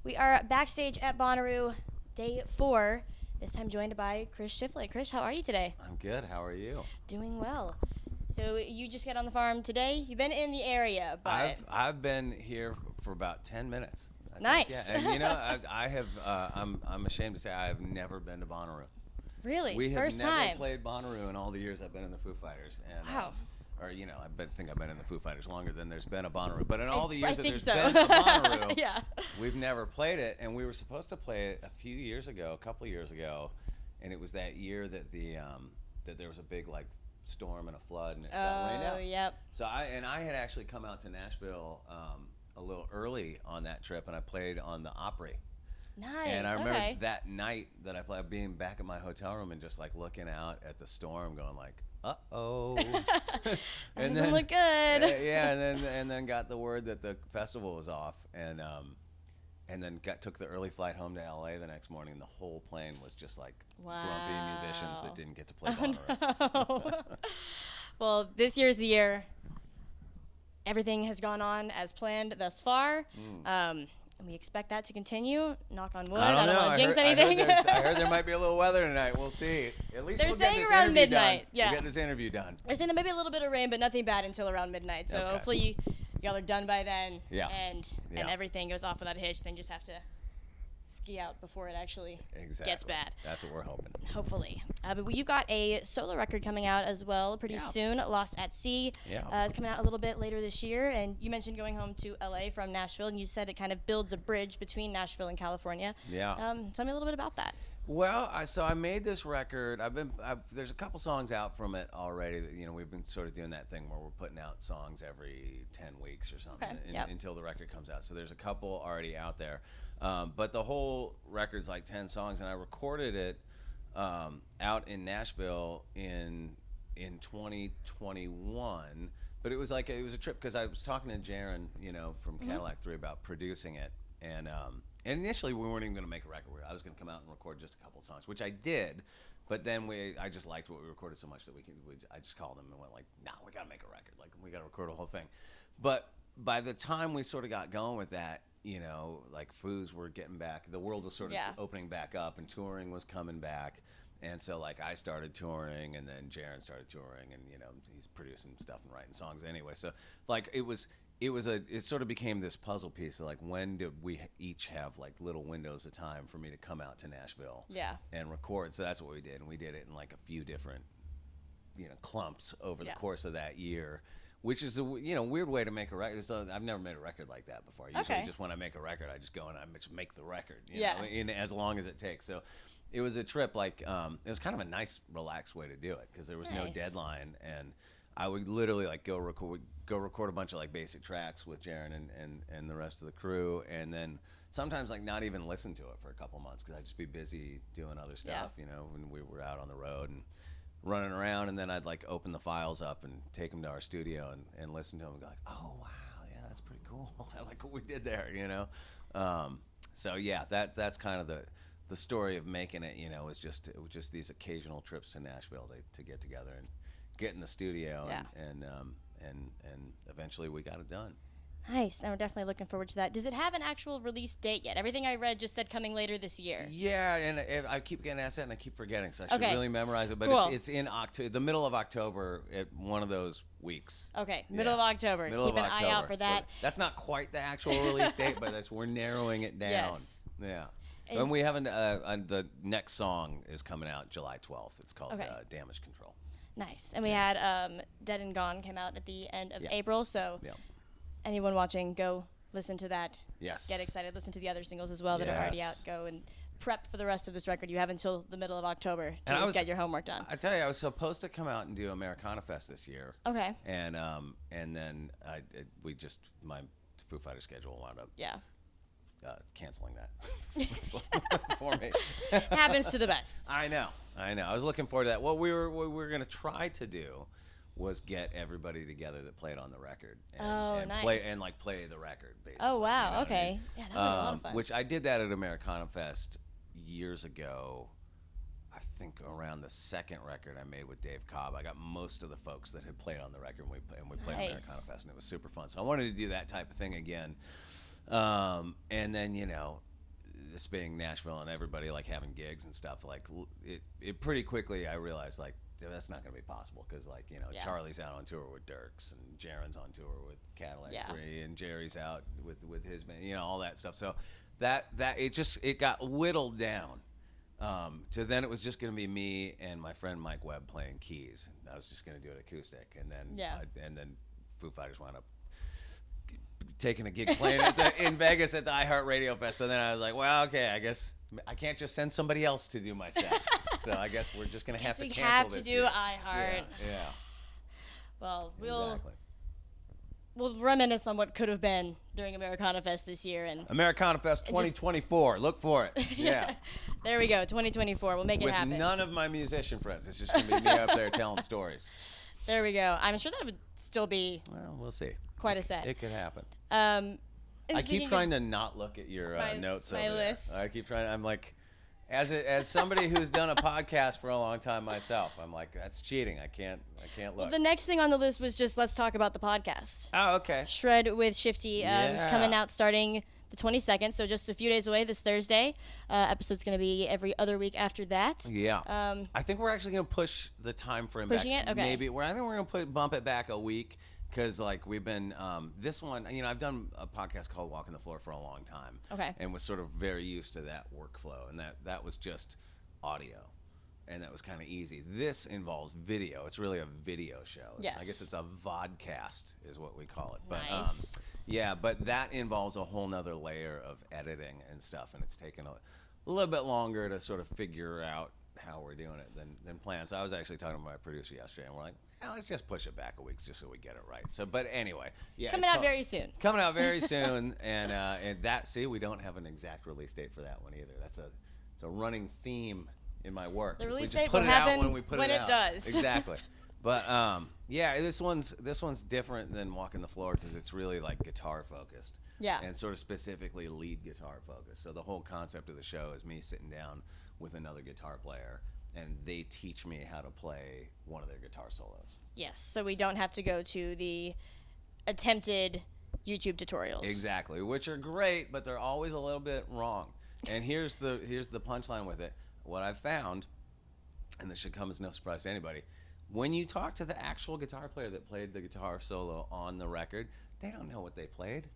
We are backstage at Bonnaroo, day 4. This time joined by Chris Shiflett. Chris, how are you today? I'm good. How are you? Doing well. So you just got on the farm today. You've been in the area, but I've been here for about 10 minutes. Nice. Yeah, and you know, I have. I'm ashamed to say I have never been to Bonnaroo. Really? We have First never time? played Bonnaroo in all the years I've been in the Foo Fighters. And, Wow. Or you know, think I've been in the Foo Fighters longer than there's been a Bonnaroo. But in all the I years that think there's so. been a Bonnaroo, Yeah. we've never played it. And we were supposed to play it a couple years ago, and it was that year that that there was a big storm and a flood and it got rained out. Oh, yep. So I had actually come out to Nashville a little early on that trip, and I played on the Opry. Nice. And I remember okay. that night that I played, being back at my hotel room and just looking out at the storm, going uh-oh. And then doesn't look good. yeah, and then got the word that the festival was off, and then took the early flight home to LA the next morning. And the whole plane was just grumpy musicians that didn't get to play Bonnaroo. No. Well, this year's the year. Everything has gone on as planned thus far. And we expect that to continue. Knock on wood. I don't want to jinx anything. I heard there might be a little weather tonight. We'll see. At least They're we'll saying get this around interview midnight. done. Yeah. We'll get this interview done. They're saying there may be a little bit of rain, but nothing bad until around midnight. So Okay. hopefully y'all are done by then. Yeah. And Yeah. everything goes off without a hitch. Then you just have to ski out before it actually gets bad. That's what we're hoping. Hopefully. But you got a solo record coming out as well pretty soon, Lost at Sea. Yeah. It's coming out a little bit later this year. And you mentioned going home to LA from Nashville, and you said it kind of builds a bridge between Nashville and California. Yeah. Tell me a little bit about that. Well, I made this record. There's a couple songs out from it already. That, we've been sort of doing that thing where we're putting out songs every 10 weeks or something until the record comes out. So there's a couple already out there. But the whole record's 10 songs, and I recorded it out in Nashville in 2021. But it was a trip because I was talking to Jaron, from Cadillac 3 about producing it, and initially we weren't even going to make a record. I was going to come out and record just a couple songs, which I did. But then I just liked what we recorded so much that I just called them and went nah, we got to make a record. We got to record a whole thing. But by the time we sort of got going with that, Foos were getting back. The world was sort of opening back up, and touring was coming back. And so I started touring, and then Jaron started touring, and he's producing stuff and writing songs anyway. So it sort of became this puzzle piece of when did we each have little windows of time for me to come out to Nashville and record. So that's what we did, and we did it in a few different clumps over the course of that year. Which is a weird way to make a record. So I've never made a record like that before. Usually, just when I make a record, I just go and I just make the record. You know, in as long as it takes. So it was a trip. It was kind of a nice, relaxed way to do it because there was no deadline, and I would literally go record a bunch of basic tracks with Jaron and the rest of the crew, and then sometimes not even listen to it for a couple months because I'd just be busy doing other stuff. When we were out on the road and running around, and then I'd open the files up and take them to our studio and listen to them and go oh wow, yeah, that's pretty cool. I like what we did there, So yeah, that's kind of the story of making it. It was just these occasional trips to Nashville to get together and get in the studio, and eventually we got it done. Nice, and we're definitely looking forward to that. Does it have an actual release date yet? Everything I read just said coming later this year. Yeah, and I keep getting asked that, and I keep forgetting, so I should really memorize it. But cool. it's in October, the middle of October, one of those weeks. Okay, middle of October. Keep an eye out for that. So that's not quite the actual release date, but we're narrowing it down. Yes. Yeah. And we have the next song is coming out July 12th. It's called Damage Control. Nice. And we had Dead and Gone came out at the end of April, so anyone watching, go listen to that. Yes. Get excited. Listen to the other singles as well that are already out. Go and prep for the rest of this record. You have until the middle of October to get your homework done. I tell you, I was supposed to come out and do Americana Fest this year. Okay. And then my Foo Fighters schedule wound up canceling that for me. Happens to the best. I know. I was looking forward to that. What we were going to try to do was get everybody together that played on the record and nice. play the record, basically. Oh wow, you know okay. I mean? Yeah, that would be a lot of fun. Which I did that at Americana Fest years ago. I think around the second record I made with Dave Cobb. I got most of the folks that had played on the record, and we played Americana Fest, and it was super fun. So I wanted to do that type of thing again. And then, this being Nashville and everybody like having gigs and stuff, like it pretty quickly I realized like that's not going to be possible because like Charlie's out on tour with Dirks and Jaron's on tour with Cadillac 3 and Jerry's out with his band, all that stuff. So that it got whittled down to then it was just going to be me and my friend Mike Webb playing keys. I was just going to do it acoustic, and then Foo Fighters wound up taking a gig playing in Vegas at the iHeartRadio Fest. So then I was like, well, okay, I guess I can't just send somebody else to do my set. So I guess we're just going to have to cancel this. We have to do iHeart. Yeah. Well, we'll reminisce on what could have been during Americana Fest this year. And Americana Fest 2024. Look for it. Yeah. There we go. 2024. We'll make it happen. With none of my musician friends. It's just going to be me up there telling stories. There we go. I'm sure that would still be. Well, we'll see. Quite a set. It could happen. I keep trying to not look at your notes over list. there. I keep trying. I'm like, as somebody who's done a podcast for a long time myself, I'm like, that's cheating. I can't look. Well, the next thing on the list was just let's talk about the podcast. Oh, okay. Shred with Shifty coming out starting the 22nd, so just a few days away this Thursday. Episode's going to be every other week after that. Yeah. I think we're actually going to push the time frame back. Pushing it? Okay. Maybe. I think we're going to bump it back a week. Because like we've been this one, I've done a podcast called Walking the Floor for a long time, and was sort of very used to that workflow, and that was just audio, and that was kind of easy. This involves video. It's really a video show. Yes. I guess it's a vodcast is what we call it. But nice. but that involves a whole nother layer of editing and stuff, and it's taken a little bit longer to sort of figure out how we're doing it than planned. So I was actually talking to my producer yesterday, and we're like, let's just push it back a week just so we get it right. So, but anyway, coming out very soon. Coming out very soon, and that we don't have an exact release date for that one either. It's a running theme in my work. The release date will happen when it does. Exactly. But this one's different than Walking the Floor because it's really like guitar focused. Yeah. And sort of specifically lead guitar focused. So the whole concept of the show is me sitting down with another guitar player, and they teach me how to play one of their guitar solos. Yes, so we don't have to go to the attempted YouTube tutorials. Exactly, which are great, but they're always a little bit wrong. And here's the punchline with it. What I've found, and this should come as no surprise to anybody, when you talk to the actual guitar player that played the guitar solo on the record, they don't know what they played.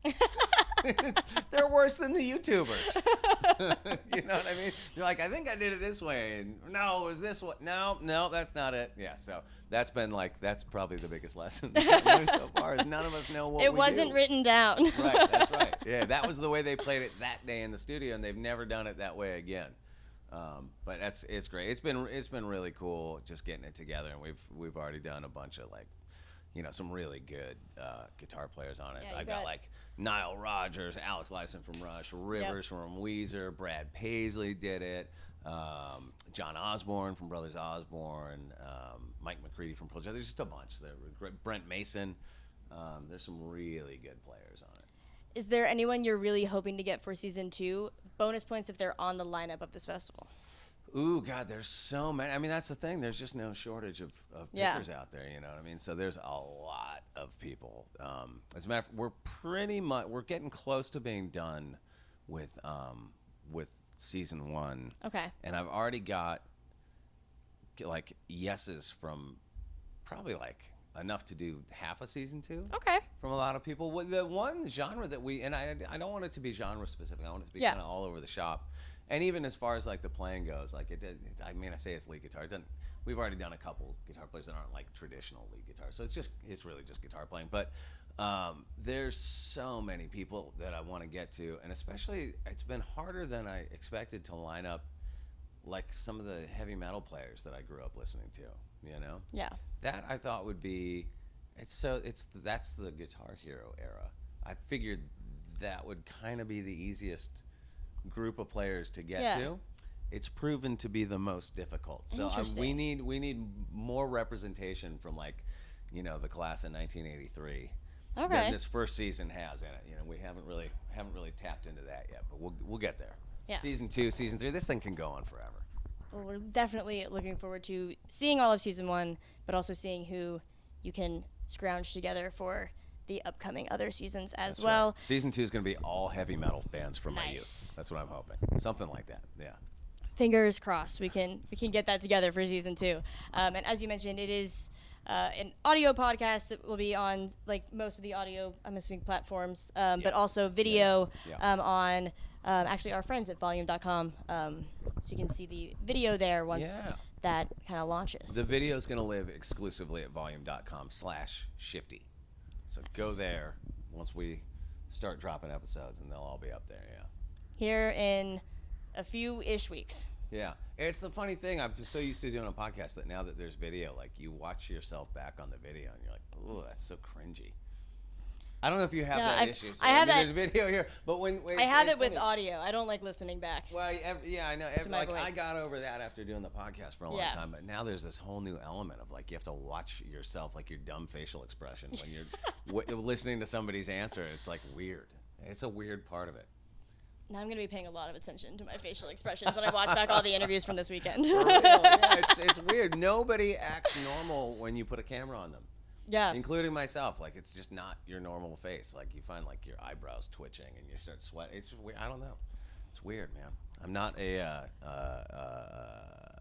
They're worse than the YouTubers. You know what I mean? They're like, I think I did it this way. And no, it was this one. No, that's not it. Yeah, so that's probably the biggest lesson I've learned so far is none of us know what we do. It wasn't written down. Right, that's right. Yeah, that was the way they played it that day in the studio, and they've never done it that way again. But it's great. It's been really cool just getting it together, and we've already done a bunch of some really good guitar players on it. Yeah, So I got like Nile Rodgers, Alex Lifeson from Rush, Rivers from Weezer, Brad Paisley did it, John Osborne from Brothers Osborne, Mike McCready from Pearl Jam. There's just a bunch. Brent Mason. There's some really good players on it. Is there anyone you're really hoping to get for season 2? Bonus points if they're on the lineup of this festival. Ooh, God, there's so many. I mean, that's the thing. There's just no shortage of pickers out there, you know what I mean? So there's a lot of people. As a matter of fact, we're getting close to being done with season 1. Okay. And I've already got, like, yeses from probably, like, enough to do half a season 2. Okay. From a lot of people. The one genre that I don't want it to be genre specific. I want it to be kind of all over the shop. And even as far as like the playing goes, like I say it's lead guitar. We've already done a couple guitar players that aren't like traditional lead guitars, so it's really just guitar playing. But there's so many people that I want to get to, and especially it's been harder than I expected to line up like some of the heavy metal players that I grew up listening to. You know? Yeah. That I thought would be, that's the Guitar Hero era. I figured that would kind of be the easiest group of players to get to. It's proven to be the most difficult. So we need more representation from the class in 1983 than this first season has in it. You know, we haven't really tapped into that yet, but we'll get there. Yeah. Season 2, season 3, this thing can go on forever. Well, we're definitely looking forward to seeing all of season 1, but also seeing who you can scrounge together for the upcoming other seasons as That's well. Right. Season 2 is going to be all heavy metal bands from my Nice. youth. That's what I'm hoping. Something like that. Yeah. Fingers crossed we can get that together for season 2. And as you mentioned, it is an audio podcast that will be on like most of the audio, I'm assuming, platforms, but also video on actually our friends at volume.com. So you can see the video there once that kind of launches. The video is going to live exclusively at volume.com/shifty. So go there once we start dropping episodes, and they'll all be up there. Yeah. Here in a few-ish weeks. Yeah. It's the funny thing. I'm so used to doing a podcast that now that there's video, like you watch yourself back on the video and you're like, oh, that's so cringy. I don't know if you have that issue. I have that. There's video here, but when I have it with audio. I don't like listening back. Well, yeah, I know. My Like voice. I got over that after doing the podcast for a long time, but now there's this whole new element of like you have to watch yourself, like your dumb facial expression when you're listening to somebody's answer. It's like weird. It's a weird part of it. Now I'm going to be paying a lot of attention to my facial expressions when I watch back all the interviews from this weekend. For real, yeah, it's weird. Nobody acts normal when you put a camera on them. Yeah. Including myself. Like, it's just not your normal face. Like, you find, like, your eyebrows twitching and you start sweating. It's just weird. I don't know. It's weird, man. I'm not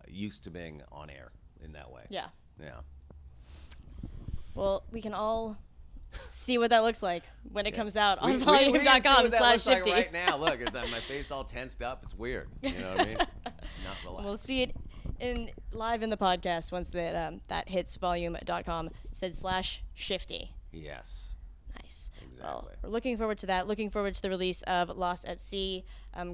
used to being on air in that way. Yeah. Yeah. Well, we can all see what that looks like when it comes out on We can see what that looks volume.com/shifty. like right now. Look, it's my face all tensed up. It's weird. You know what I mean? Not relaxed. We'll see it live in the podcast once that hits volume.com/shifty. Yes. Nice. Exactly. Well, we're looking forward to that. Looking forward to the release of Lost at Sea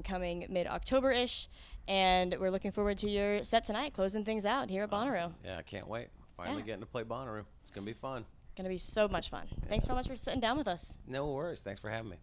coming mid-October-ish. And we're looking forward to your set tonight, closing things out here at Bonnaroo. Awesome. Yeah, I can't wait. Finally getting to play Bonnaroo. It's going to be fun. Going to be so much fun. Thanks so much for sitting down with us. No worries. Thanks for having me.